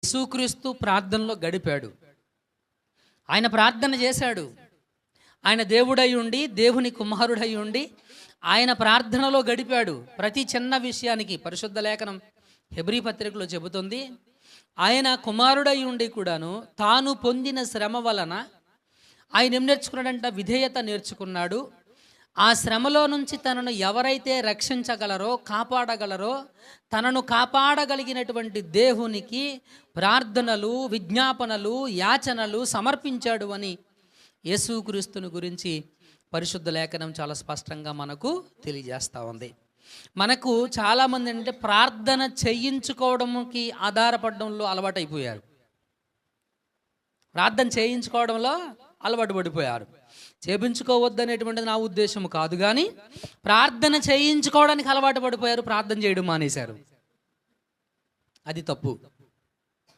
యేసుక్రీస్తు ప్రార్థనలో గడిపాడు. ఆయన ప్రార్థన చేశాడు. ఆయన దేవుడై ఉండి, దేవుని కుమారుడై ఉండి ఆయన ప్రార్థనలో గడిపాడు. ప్రతి చిన్న విషయానికి పరిశుద్ధ లేఖనం హెబ్రీ పత్రికలో చెబుతుంది, ఆయన కుమారుడై ఉండి కూడాను తాను పొందిన శ్రమ వలన ఆయన ఏం నేర్చుకున్నాడంట? విధేయత నేర్చుకున్నాడు. ఆ శ్రమలో నుంచి తనను ఎవరైతే రక్షించగలరో, కాపాడగలరో, తనను కాపాడగలిగినటువంటి దేవునికి ప్రార్థనలు, విజ్ఞాపనలు, యాచనలు సమర్పించాడు అని యేసుక్రీస్తుని గురించి పరిశుద్ధ లేఖనం చాలా స్పష్టంగా మనకు తెలియజేస్తూ ఉంది. మనకు చాలామంది అంటే ప్రార్థన చేయించుకోవడంకి ఆధారపడడంలో అలవాటైపోయారు. ప్రార్థన చేయించుకోవడంలో అలవాటు పడిపోయారు. చేయించుకోవద్దనేటువంటిది నా ఉద్దేశం కాదు, కానీ ప్రార్థన చేయించుకోవడానికి అలవాటు పడిపోయారు, ప్రార్థన చేయడం మానేశారు. అది తప్పు.